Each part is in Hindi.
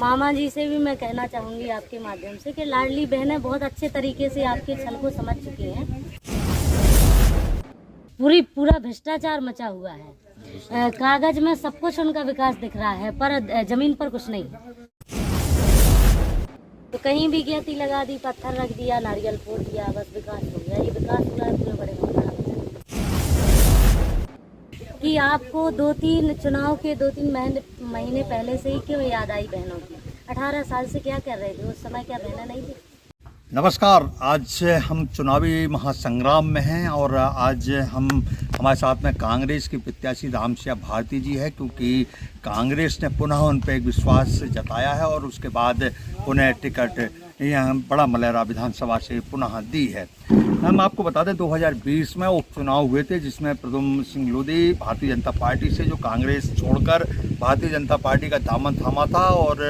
मामा जी से भी मैं कहना चाहूँगी आपके माध्यम से कि लाडली बहनें बहुत अच्छे तरीके से आपके छल को समझ चुकी हैं। पूरा भ्रष्टाचार मचा हुआ है। कागज में सब कुछ उनका विकास दिख रहा है, पर जमीन पर कुछ नहीं। तो कहीं भी गिरती लगा दी, पत्थर रख दिया, नारियल फोड़ दिया, बस विकास हो गया। ये विकास हुआ है पूरे बड़े कि आपको 2-3 चुनाव के 2-3 महीने पहले से ही क्यों याद आई बहनों की? 18 साल से क्या कर रहे थे उस समय? क्या बहनें नहीं थी? नमस्कार। आज हम चुनावी महासंग्राम में हैं और आज हमारे साथ में कांग्रेस की प्रत्याशी रामसिया भारती जी है, क्योंकि कांग्रेस ने पुनः उन पर एक विश्वास जताया है और उसके बाद उन्हें टिकट यहाँ बड़ा मलहरा विधानसभा से पुनः दी है। हम आपको बता दें 2020 में उपचुनाव हुए थे, जिसमें प्रद्युम्न सिंह लोधी भारतीय जनता पार्टी से जो कांग्रेस छोड़कर भारतीय जनता पार्टी का दामन थामा था और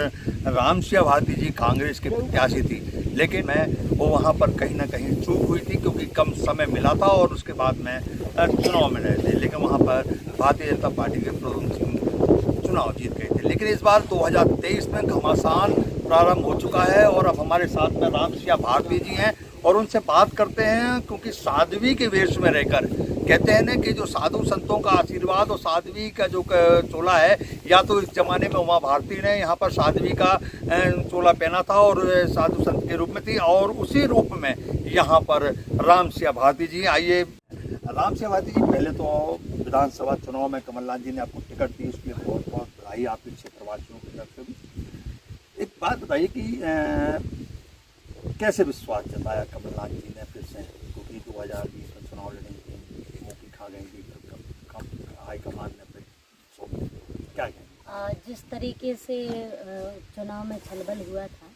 रामसिया भारती जी कांग्रेस के प्रत्याशी थी। लेकिन वो वहाँ पर कहीं ना कहीं चूक हुई थी, क्योंकि कम समय मिला था और उसके बाद में चुनाव में रहे थे। लेकिन वहाँ पर भारतीय जनता पार्टी के प्रद्युम्न सिंह चुनाव जीत गए थे। लेकिन इस बार 2023 में घमासान प्रारंभ हो चुका है और अब हमारे साथ में रामसिया भारती जी हैं और उनसे बात करते हैं, क्योंकि साध्वी के वेश में रहकर कहते हैं ना कि जो साधु संतों का आशीर्वाद और साध्वी का जो चोला है, या तो इस जमाने में उमा भारती ने यहाँ पर साध्वी का चोला पहना था और साधु संत के रूप में थी, और उसी रूप में यहाँ पर रामसिया भारती जी। आइए रामसिया भारती जी, पहले तो विधानसभा चुनाव में कमलनाथ जी ने आपको टिकट दी, उसके लिए बहुत बहुत बधाई आपके क्षेत्रवासियों की तरफ से भी। एक बात बताइए कि कैसे विश्वास जताया कमलनाथ जी ने फिर से, क्योंकि 2020 में चुनाव लड़ेंगे, मौके खा गए हाईकमान ने फिर क्या कहें? जिस तरीके से चुनाव में छलबल हुआ था,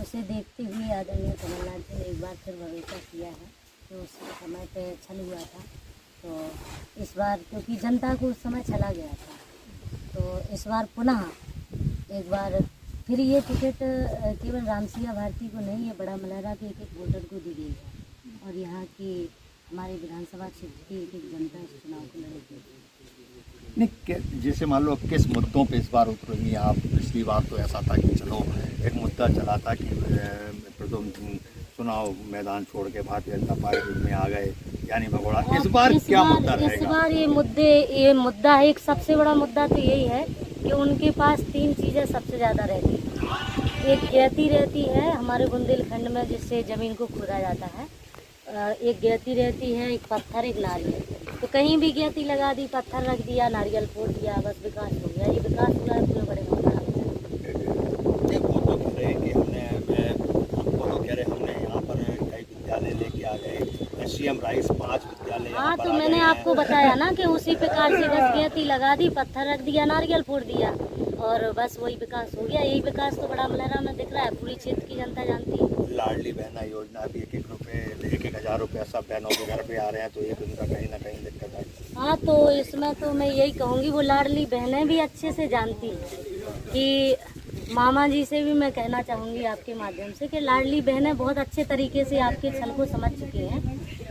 उसे देखते हुए आदरणीय कमलनाथ जी ने एक बार फिर भरोसा किया है कि उस समय पे छल हुआ था। तो इस बार क्योंकि जनता को उस समय छला गया था, तो इस बार पुनः एक बार फिर ये टिकट केवल रामसिया भारती को नहीं, ये बड़ा मलहरा के एक वोटर को दी गई है और यहाँ की हमारे विधानसभा क्षेत्र की एक जनता इस चुनाव को लड़ेगी। नहीं, जैसे मान लो किस मुद्दों पे इस बार उतरेंगी आप? पिछली बार तो ऐसा था कि चलो एक मुद्दा चला था कि प्रद्युम्न चुनाव मैदान छोड़ के भारतीय जनता पार्टी में आ गए, यानी भगोड़ा। इस बार क्या मुद्दा रहेगा? इस बार ये मुद्दा है, एक सबसे बड़ा मुद्दा तो यही है कि उनके पास 3 चीज़ें सबसे ज़्यादा रहती हैं। एक गिरती रहती है हमारे बुंदेलखंड में, जिससे ज़मीन को खोदा जाता है। एक गिरती रहती है, एक पत्थर, एक नारियल। तो कहीं भी गिरती लगा दी, पत्थर रख दिया, नारियल फोड़ दिया, बस विकास हो गया। ये विकास हुआ है पूरे बड़े लेके आ गए, सीएम राइस 5 विद्यालय। हाँ, तो मैंने आपको बताया ना कि उसी प्रकार से बस गिरती लगा दी, पत्थर रख दिया, नारियल फोड़ दिया और बस वही विकास हो गया। यही विकास तो बड़ा मलहरा में दिख रहा है, पूरी क्षेत्र की जनता जानती है। लाडली बहना योजना भी 1-1 हज़ार रुपये सब बहनों के घर पे आ रहे हैं, तो एक उनका कहीं ना कहीं दिक्कत है। हाँ, तो इसमें तो मैं यही कहूँगी, वो लाडली बहनें भी अच्छे से जानती हैं कि मामा जी से भी मैं कहना चाहूँगी आपके माध्यम से कि लाडली बहनें बहुत अच्छे तरीके से आपके छल को समझ चुकी हैं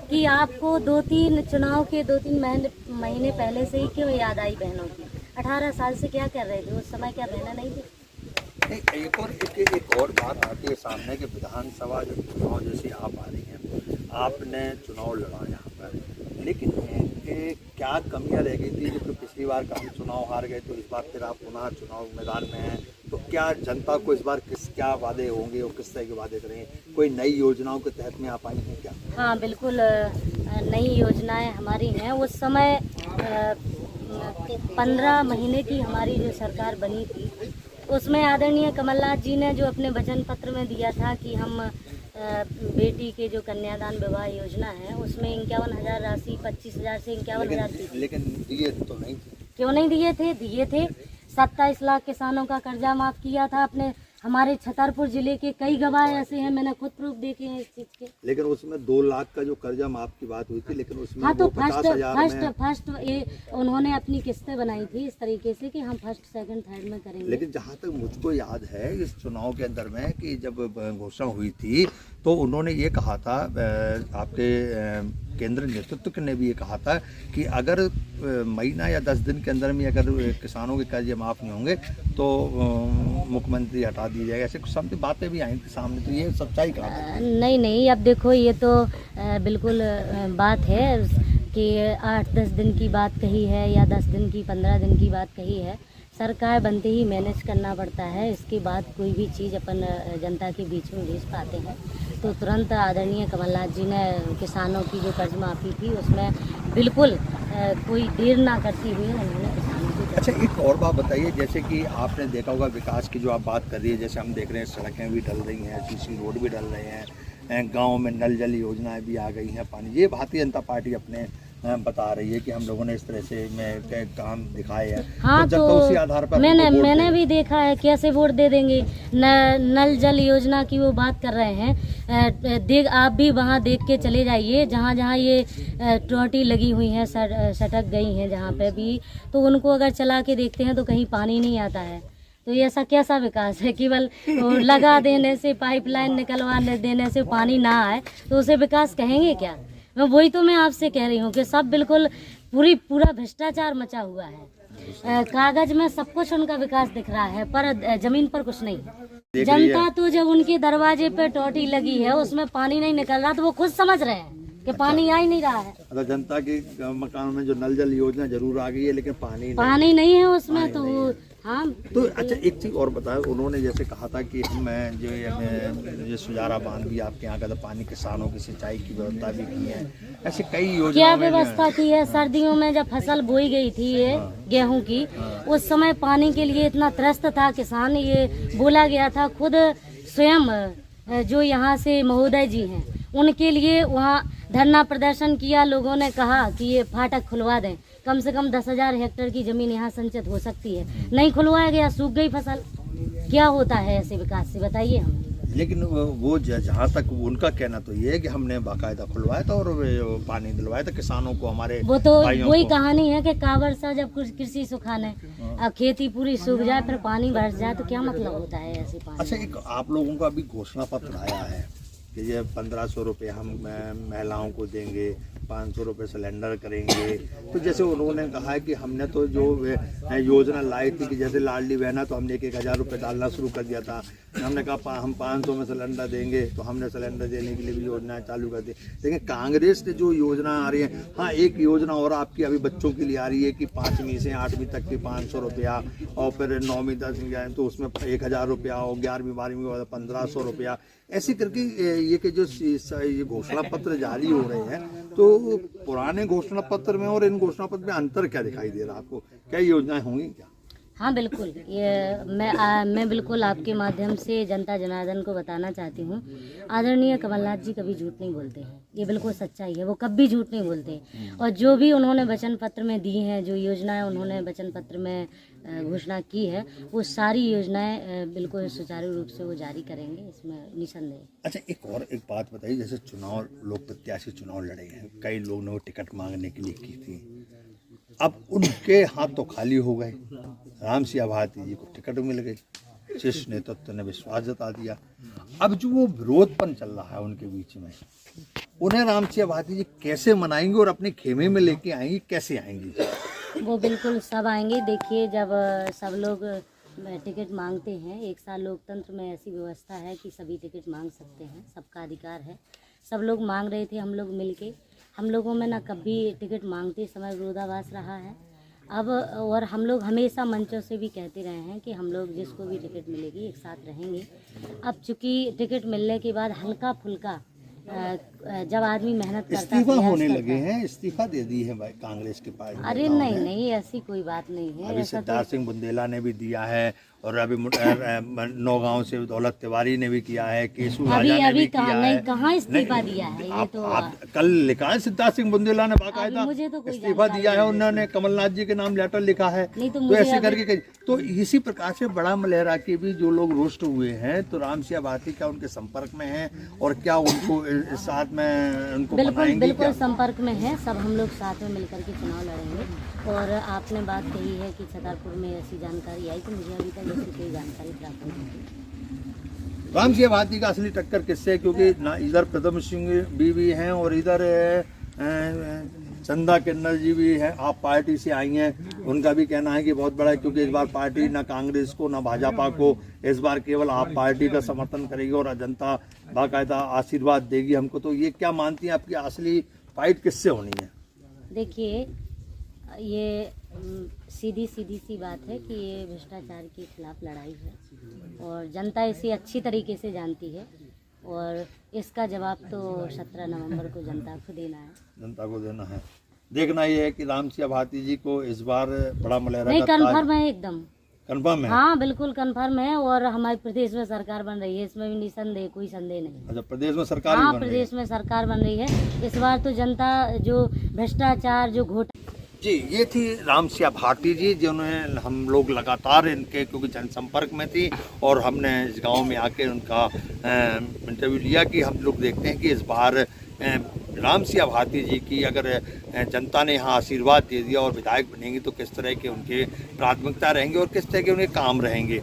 कि आपको 2-3 चुनाव के 2-3 महीने पहले से ही क्यों याद आई बहनों की? 18 साल से क्या कर रहे थे उस समय? क्या बहनें नहीं थी? एक और बात आती है सामने कि विधानसभा जो चुनाव जैसे आप आ रही हैं, आपने चुनाव लड़ा यहाँ पर, लेकिन क्या कमियां रह गई थी? जब पिछली बार काफी चुनाव हार गए, तो इस बार फिर आप पुनः चुनाव मैदान में हैं, तो क्या जनता को इस बार क्या वादे होंगे और किस तरह के वादे करेंगे? कोई नई योजनाओं के तहत में आप आई हैं क्या? हाँ, बिल्कुल नई योजनाएं हमारी हैं। उस समय 15 महीने की हमारी जो सरकार बनी थी, उसमें आदरणीय कमलनाथ जी ने जो अपने वचन पत्र में दिया था कि हम बेटी के जो कन्यादान विवाह योजना है, उसमें 51,000 राशि 25,000 से 51,000 थी। लेकिन दिए तो नहीं थे। क्यों नहीं दिए थे? दिए थे। 27 लाख किसानों का कर्जा माफ किया था अपने। हमारे छतरपुर जिले के कई गवाह ऐसे हैं, मैंने खुद प्रूफ देखे हैं इस चीज के। लेकिन उसमें 2 लाख का जो कर्जा माफ की बात हुई थी, लेकिन उसमें हाँ, तो फर्स्ट ये उन्होंने अपनी किस्तें बनाई थी इस तरीके से कि हम फर्स्ट, सेकंड, थर्ड में करेंगे। लेकिन जहाँ तक मुझको याद है इस चुनाव के अंदर में कि जब घोषणा हुई थी, तो उन्होंने ये कहा था आपके केंद्र नेतृत्व ने भी ये कहा था कि अगर महीना या 10 दिन के अंदर में अगर किसानों के कर्ज माफ़ नहीं होंगे तो मुख्यमंत्री हटा दिए जाएगा, ऐसे कुछ सब बातें भी आई थी सामने, तो ये सच्चाई कहा? नहीं नहीं, अब देखो ये तो बिल्कुल बात है कि 8-10 दिन की बात कही है या 10 दिन की 15 दिन की बात कही है। सरकार बनते ही मैनेज करना पड़ता है, इसके बाद कोई भी चीज़ अपन जनता के बीच में भेज पाते हैं। तो तुरंत आदरणीय कमलनाथ जी ने किसानों की जो कर्ज माफ़ी थी उसमें बिल्कुल कोई देर ना करती हुई उन्होंने किसानों की। अच्छा, एक और बात बताइए, जैसे कि आपने देखा होगा विकास की जो आप बात कर रही है, जैसे हम देख रहे हैं सड़कें भी डल रही हैं, सीसी रोड भी डल रहे हैं, गाँव में नल जल योजनाएं भी आ गई हैं, पानी, ये भारतीय जनता पार्टी अपने बता रही है कि हम लोगों ने इस तरह से काम दिखाए हैं। हाँ, तो उसी आधार पर मैंने भी देखा है, कैसे वोट दे देंगे। नल जल योजना की वो बात कर रहे हैं, आप भी वहाँ देख के चले जाइए जहाँ जहाँ ये टोटी लगी हुई हैं, सटक गई हैं जहाँ पे भी, तो उनको अगर चला के देखते हैं तो कहीं पानी नहीं आता है। तो ये ऐसा कैसा विकास है? केवल लगा देने से, पाइपलाइन निकलवा देने से पानी ना आए तो उसे विकास कहेंगे क्या? वही तो मैं आपसे कह रही हूँ कि सब बिल्कुल पूरा भ्रष्टाचार मचा हुआ है। कागज में सब कुछ उनका विकास दिख रहा है पर जमीन पर कुछ नहीं। जनता तो जब उनके दरवाजे पे टोटी लगी है उसमें पानी नहीं निकल रहा तो वो खुद समझ रहे हैं कि पानी आ ही नहीं रहा है। मतलब जनता के मकान में जो नल जल योजना जरूर आ गई है लेकिन पानी नहीं है उसमें, तो हाँ। तो अच्छा, एक चीज़ और बताया, उन्होंने जैसे कहा था कि हम जो सुजारा बांध भी आपके यहाँ का था, पानी किसानों की सिंचाई की व्यवस्था भी की है, ऐसे कई योजना क्या व्यवस्था की है? सर्दियों में जब फसल बोई गई थी ये गेहूं की, उस समय पानी के लिए इतना त्रस्त था किसान, ये बोला गया था खुद स्वयं जो यहाँ से महोदय जी हैं उनके लिए वहाँ धरना प्रदर्शन किया, लोगों ने कहा कि ये फाटक खुलवा दें, कम से कम 10,000 हेक्टेयर की जमीन यहाँ संचित हो सकती है। नहीं खुलवाया गया, सूख गई फसल। क्या होता है ऐसे विकास से, बताइए हम। लेकिन वो जहाँ तक उनका कहना तो ये है कि हमने बाकायदा खुलवाया था और पानी दिलवाया था किसानों को, हमारे वो तो वही कहानी है कि कांवड़ सा जब कुछ कृषि सुखाने, अब खेती पूरी सूख जाए फिर पानी बरस जाए तो क्या मतलब होता है ऐसे पानी। अच्छा, एक आप लोगों का अभी घोषणा पत्र आया है कि ये 1500 रुपये हम महिलाओं को देंगे, 500 रुपये सिलेंडर करेंगे। तो जैसे उन्होंने कहा है कि हमने तो जो योजना लाई थी कि जैसे लाडली बहन है तो हमने 1,000 रुपये डालना शुरू कर दिया था, हमने कहा हम 500 में सिलेंडर देंगे, तो हमने सिलेंडर देने के लिए भी योजनाएं चालू कर दी। लेकिन कांग्रेस ने जो योजना आ रही है, हाँ एक योजना और आपकी अभी बच्चों के लिए आ रही है कि 5वीं से 8वीं तक की 500 रुपया, और फिर 9वीं 10वीं जाए तो उसमें 1,000 रुपया, और 11वीं 12वीं के बाद 1,500 रुपया, ऐसे करके ये कि जो ये घोषणा पत्र जारी हो रहे हैं, तो पुराने घोषणा पत्र में और इन घोषणा पत्र में अंतर क्या दिखाई दे रहा है आपको? क्या योजनाएं होंगी क्या? हाँ बिल्कुल, ये मैं बिल्कुल आपके माध्यम से जनता जनार्दन को बताना चाहती हूँ, आदरणीय कमलनाथ जी कभी झूठ नहीं बोलते हैं, ये बिल्कुल सच्चाई है, वो कभी झूठ नहीं बोलते। और जो भी उन्होंने वचन पत्र में दी हैं, जो योजनाएं उन्होंने वचन पत्र में घोषणा की है, वो सारी योजनाएं बिल्कुल सुचारू रूप से वो जारी करेंगे, इसमें निसंदेह। अच्छा, एक बात बताइए, जैसे चुनाव, लोग प्रत्याशी चुनाव लड़े हैं, कई लोगों ने वो टिकट मांगने के लिए की थी, अब उनके हाथ तो खाली हो गए, राम सिंह भारती जी को टिकट मिल गई, शीर्ष नेतृत्व ने विश्वास जता दिया। अब जो वो विरोधपन चल रहा है उनके बीच में, उन्हें राम सिंह भारती जी कैसे मनाएंगे और अपने खेमे में लेके आएंगे, कैसे आएंगी? वो बिल्कुल सब आएंगे। देखिए, जब सब लोग टिकट मांगते हैं, एक साल लोकतंत्र में ऐसी व्यवस्था है कि सभी टिकट मांग सकते हैं, सबका अधिकार है। सब लोग मांग रहे थे, हम लोग मिलके, हम लोगों में ना कभी टिकट मांगते समय विरोधाभास रहा है। अब और हम लोग हमेशा मंचों से भी कहते रहे हैं कि हम लोग जिसको भी टिकट मिलेगी एक साथ रहेंगे। अब चूँकि टिकट मिलने के बाद हल्का फुल्का जब आदमी मेहनत करता है, इस्तीफा होने लगे हैं, इस्तीफा दे दी है भाई कांग्रेस के पास। अरे नहीं, ऐसी कोई बात नहीं है। अभी सिद्धार्थ सिंह बुंदेला ने भी दिया है, और अभी नौगांव से दौलत तिवारी ने भी किया है, केशु राजा ने भी किया है। कहाँ इस्तीफा दिया है? ये तो कल लिखा है, सिद्धार्थ सिंह बुंदेला ने बाकायदा इस्तीफा दिया है, उन्होंने कमलनाथ जी के नाम लेटर लिखा है। तो ऐसे करके तो इसी प्रकार से बड़ा मलहरा के भी जो लोग रुष्ट हुए हैं, तो राम सिंह भारती क्या उनके संपर्क में हैं, और क्या उनको साथ में उनको बिल्कुल संपर्क में है। सब हम लोग साथ में मिलकर के चुनाव लड़ेंगे। और आपने बात कही है कि छतरपुर में ऐसी जानकारी आई, तो मुझे अभी तक ऐसी कोई जानकारी प्राप्त नहीं। राम सिंह भारती का असली टक्कर किससे? क्योंकि ना इधर प्रथम सिंह भी हैं और इधर चंदा किन्नर जी भी हैं, आप पार्टी से आई हैं, उनका भी कहना है कि बहुत बड़ा है, क्योंकि इस बार पार्टी ना कांग्रेस को ना भाजपा को, इस बार केवल आप पार्टी का समर्थन करेगी और जनता बाकायदा आशीर्वाद देगी हमको। तो ये क्या मानती हैं, आपकी असली फाइट किससे होनी है? देखिए, ये सीधी सी बात है कि ये भ्रष्टाचार के खिलाफ लड़ाई है और जनता इसे अच्छी तरीके से जानती है और इसका जवाब तो 17 नवंबर को जनता को देना है। जनता को देना है। देखना ये है कि रामसिया भारती जी को इस बार बड़ा मलहरा नहीं, का कन्फर्म है, एकदम कन्फर्म है। हाँ बिल्कुल कन्फर्म है और हमारे प्रदेश में सरकार बन रही है, इसमें भी निसंदेह, कोई संदेह नहीं। अच्छा, प्रदेश में सरकार भी हाँ, बन रही है। प्रदेश में सरकार बन रही है। इस बार तो जनता जो भ्रष्टाचार जो घोटाला। जी, ये थी रामसिया भारती जी, जिन्होंने हम लोग लगातार इनके क्योंकि जनसंपर्क में थी और हमने इस गांव में आके उनका इंटरव्यू लिया कि हम लोग देखते हैं कि इस बार रामसिया भारती जी की अगर जनता ने यहाँ आशीर्वाद दे दिया और विधायक बनेंगे तो किस तरह के उनके प्राथमिकता रहेंगे और किस तरह के उनके काम रहेंगे।